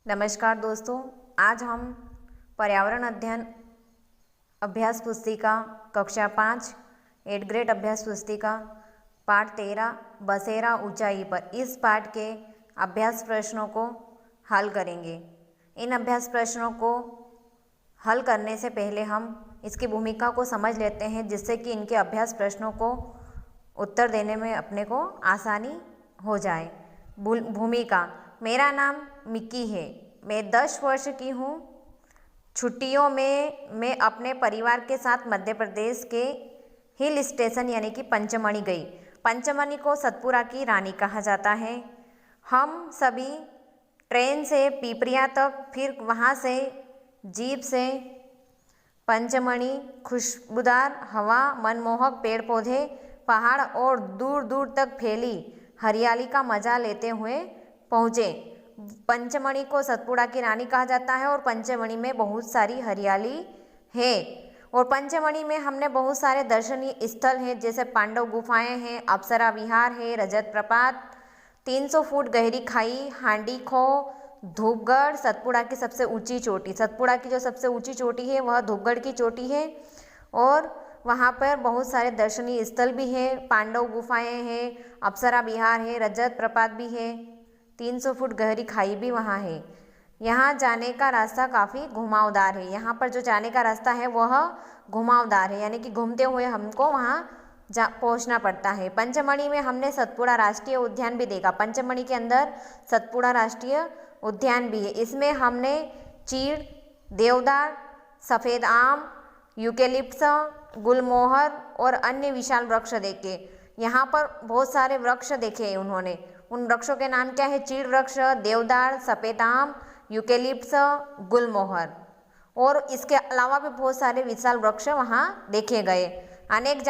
नमस्कार दोस्तों, आज हम पर्यावरण अध्ययन अभ्यास पुस्तिका कक्षा 5 8 ग्रेड अभ्यास पुस्तिका पाठ 13 बसेरा ऊंचाई पर इस पाठ के अभ्यास प्रश्नों को हल करेंगे। इन अभ्यास प्रश्नों को हल करने से पहले हम इसकी भूमिका को समझ लेते हैं, जिससे कि इनके अभ्यास प्रश्नों को उत्तर देने में अपने को आसानी हो जाए। भूमिका: मेरा नाम मिक्की है, मैं 10 वर्ष की हूँ। छुट्टियों में मैं अपने परिवार के साथ मध्य प्रदेश के हिल स्टेशन यानी कि पंचमढ़ी गई। पंचमढ़ी को सतपुड़ा की रानी कहा जाता है। हम सभी ट्रेन से पिपरिया तक, फिर वहाँ से जीप से पंचमढ़ी, खुशबूदार हवा, मनमोहक पेड़ पौधे, पहाड़ और दूर दूर तक फैली हरियाली का मजा लेते हुए पहुँचे। पंचमढ़ी को सतपुड़ा की रानी कहा जाता है और पंचमढ़ी में बहुत सारी हरियाली है। और पंचमढ़ी में हमने बहुत सारे दर्शनीय स्थल हैं, जैसे पांडव गुफाएं हैं, अप्सरा विहार है, रजत प्रपात, 300 फुट गहरी खाई, हांडी खो, धूपगढ़, सतपुड़ा की सबसे ऊंची चोटी। सतपुड़ा की जो सबसे ऊंची चोटी है वह धूपगढ़ की चोटी है और वहाँ पर बहुत सारे दर्शनीय स्थल भी हैं। पांडव गुफाएं हैं, अप्सरा विहार है, रजत प्रपात भी है, 300 फुट गहरी खाई भी वहाँ है। यहाँ जाने का रास्ता काफ़ी घुमावदार है। यहाँ पर जो जाने का रास्ता है वह घुमावदार है, यानी कि घूमते हुए हमको वहाँ पहुँचना पड़ता है। पंचमढ़ी में हमने सतपुड़ा राष्ट्रीय उद्यान भी देखा। पंचमढ़ी के अंदर सतपुड़ा राष्ट्रीय उद्यान भी है। इसमें हमने चीड़, देवदार, सफ़ेद आम, यूकेलिप्टस, गुलमोहर और अन्य विशाल वृक्ष देखे। यहाँ पर बहुत सारे वृक्ष देखे उन्होंने। उन वृक्षों के नाम क्या है? चीड़ वृक्ष, देवदार, सफ़ेद आम, यूकेलिप्टस, गुलमोहर, और इसके अलावा भी बहुत सारे विशाल वृक्ष वहाँ देखे गए। अनेक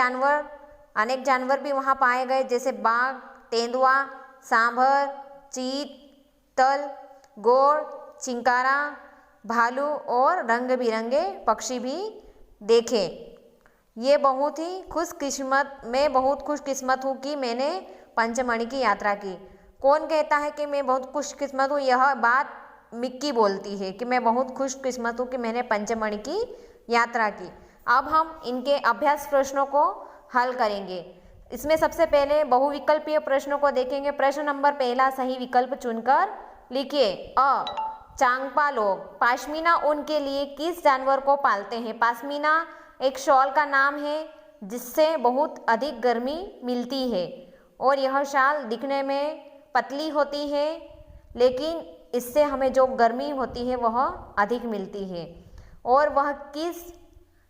जानवर भी वहाँ पाए गए, जैसे बाघ, तेंदुआ, सांभर, चीतल, गोर, चिंकारा, भालू और रंग बिरंगे पक्षी भी देखे। ये बहुत खुशकिस्मत हूँ कि मैंने पंचमढ़ी की यात्रा की। कौन कहता है कि मैं बहुत खुशकिस्मत हूँ? यह बात मिक्की बोलती है कि मैं बहुत खुशकिस्मत हूँ कि मैंने पंचमढ़ी की यात्रा की। अब हम इनके अभ्यास प्रश्नों को हल करेंगे। इसमें सबसे पहले बहुविकल्पीय प्रश्नों को देखेंगे। प्रश्न नंबर पहला, सही विकल्प चुनकर लिखिए। अ, चांगपा लोग पश्मीना ऊन के लिए किस जानवर को पालते हैं? पश्मीना एक शॉल का नाम है जिससे बहुत अधिक गर्मी मिलती है और यह शाल दिखने में पतली होती है, लेकिन इससे हमें जो गर्मी होती है वह अधिक मिलती है। और वह किस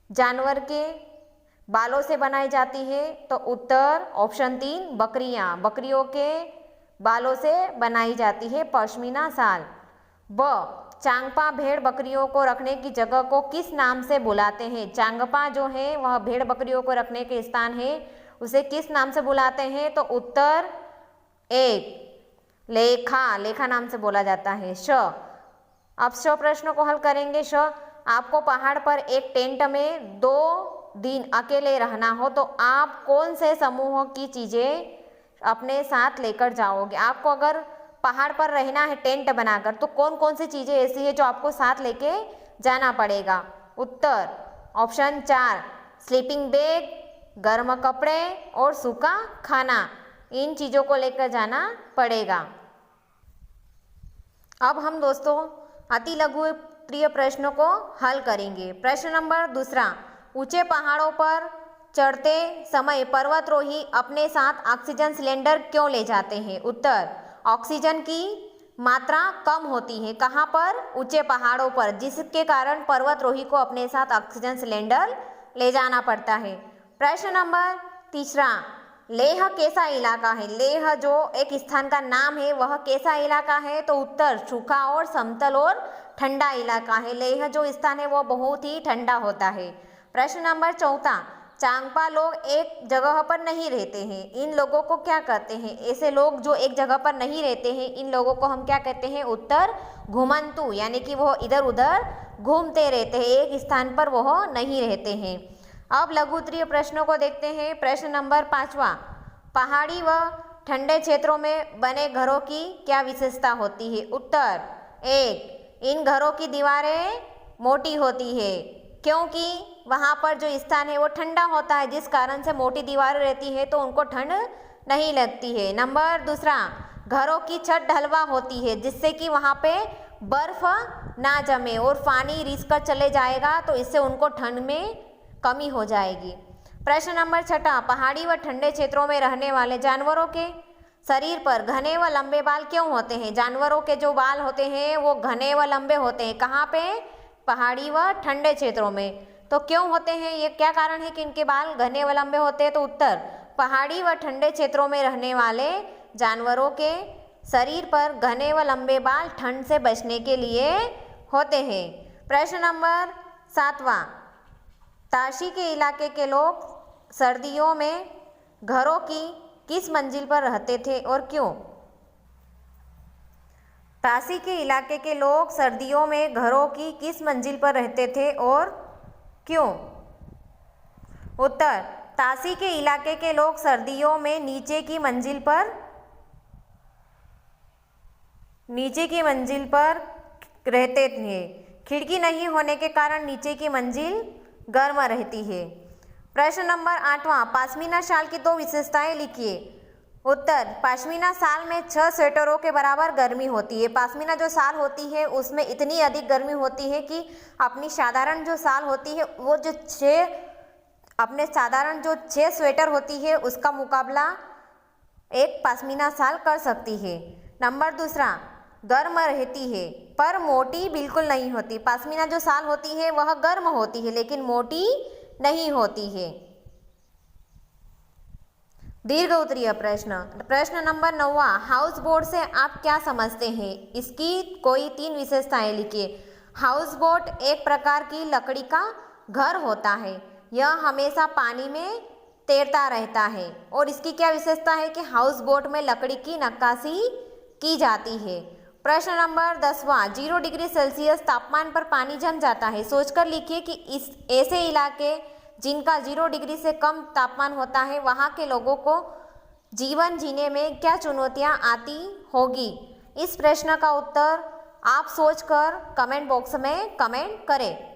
जानवर के बालों से बनाई जाती है? तो उत्तर ऑप्शन 3, बकरियां। बकरियों के बालों से बनाई जाती है पश्मीना शाल। ब, चांगपा भेड़ बकरियों को रखने की जगह को किस नाम से बुलाते हैं? चांगपा जो है वह भेड़ बकरियों को रखने के स्थान है, उसे किस नाम से बुलाते हैं? तो उत्तर 1, लेखा नाम से बोला जाता है। श, अब श प्रश्न को हल करेंगे। श, आपको पहाड़ पर एक टेंट में 2 दिन अकेले रहना हो तो आप कौन से समूह की चीज़ें अपने साथ लेकर जाओगे? आपको अगर पहाड़ पर रहना है टेंट बनाकर, तो कौन कौन सी चीज़ें ऐसी है जो आपको साथ लेके जाना पड़ेगा? उत्तर ऑप्शन 4, स्लीपिंग बैग, गर्म कपड़े और सूखा खाना। इन चीज़ों को लेकर जाना पड़ेगा। अब हम दोस्तों अति लघु प्रिय प्रश्नों को हल करेंगे। प्रश्न नंबर दूसरा, ऊंचे पहाड़ों पर चढ़ते समय पर्वतारोही अपने साथ ऑक्सीजन सिलेंडर क्यों ले जाते हैं? उत्तर, ऑक्सीजन की मात्रा कम होती है। कहाँ पर? ऊंचे पहाड़ों पर, जिसके कारण पर्वतारोही को अपने साथ ऑक्सीजन सिलेंडर ले जाना पड़ता है। प्रश्न नंबर तीसरा, लेह कैसा इलाका है? लेह जो एक स्थान का नाम है वह कैसा इलाका है? तो उत्तर सूखा और समतल और ठंडा इलाका है। लेह जो स्थान है वो बहुत ही ठंडा होता है। प्रश्न नंबर चौथा, चांगपा लोग एक जगह पर नहीं रहते हैं, इन लोगों को क्या कहते हैं? ऐसे लोग जो एक जगह पर नहीं रहते हैं, इन लोगों को हम क्या कहते हैं? उत्तर घुमंतु, यानी कि वो इधर उधर घूमते रहते हैं, एक स्थान पर वह नहीं रहते हैं। अब लघु उत्तरीय प्रश्नों को देखते हैं। प्रश्न नंबर 5वां, पहाड़ी व ठंडे क्षेत्रों में बने घरों की क्या विशेषता होती है? उत्तर 1, इन घरों की दीवारें मोटी होती है क्योंकि वहाँ पर जो स्थान है वो ठंडा होता है, जिस कारण से मोटी दीवारें रहती है तो उनको ठंड नहीं लगती है। नंबर दूसरा, घरों की छत ढलवा होती है जिससे कि वहाँ पे बर्फ ना जमे और पानी रिस कर चले जाएगा, तो इससे उनको ठंड में कमी हो जाएगी। प्रश्न नंबर 6, पहाड़ी व ठंडे क्षेत्रों में रहने वाले जानवरों के शरीर पर घने व लंबे बाल क्यों होते हैं? जानवरों के जो बाल होते हैं वो घने व लंबे होते हैं। कहाँ पे? पहाड़ी व ठंडे क्षेत्रों में। तो क्यों होते हैं, ये क्या कारण है कि इनके बाल घने व लंबे होते हैं? तो उत्तर, पहाड़ी व ठंडे क्षेत्रों में रहने वाले जानवरों के शरीर पर घने व लंबे बाल ठंड से बचने के लिए होते हैं। प्रश्न नंबर 7, ताशी के इलाके के लोग सर्दियों में घरों की किस मंजिल पर रहते थे और क्यों? ताशी के इलाके के लोग सर्दियों में घरों की किस मंजिल पर रहते थे और क्यों? उत्तर, ताशी के इलाके के लोग सर्दियों में नीचे की मंजिल पर रहते थे। खिड़की नहीं होने के कारण नीचे की मंजिल गर्म रहती है। प्रश्न नंबर 8, पश्मीना शाल की 2 विशेषताएं लिखिए। उत्तर, पश्मीना शाल में 6 स्वेटरों के बराबर गर्मी होती है। पश्मीना जो शाल होती है उसमें इतनी अधिक गर्मी होती है कि अपनी साधारण जो शाल होती है वो जो 6 स्वेटर होती है उसका मुकाबला एक पश्मीना शाल कर सकती है। नंबर दूसरा, गर्म रहती है पर मोटी बिल्कुल नहीं होती। पश्मीना जो शाल होती है वह गर्म होती है लेकिन मोटी नहीं होती है। दीर्घ उत्तरीय प्रश्न नंबर 9, हाउस बोट से आप क्या समझते हैं? इसकी कोई 3 विशेषताएं लिखिए। हाउस बोट एक प्रकार की लकड़ी का घर होता है, यह हमेशा पानी में तैरता रहता है। और इसकी क्या विशेषता है कि हाउस बोट में लकड़ी की नक्काशी की जाती है। प्रश्न नंबर 10, 0 डिग्री सेल्सियस तापमान पर पानी जम जाता है। सोचकर लिखिए कि इस ऐसे इलाके जिनका 0 डिग्री से कम तापमान होता है वहाँ के लोगों को जीवन जीने में क्या चुनौतियाँ आती होगी। इस प्रश्न का उत्तर आप सोचकर कमेंट बॉक्स में कमेंट करें।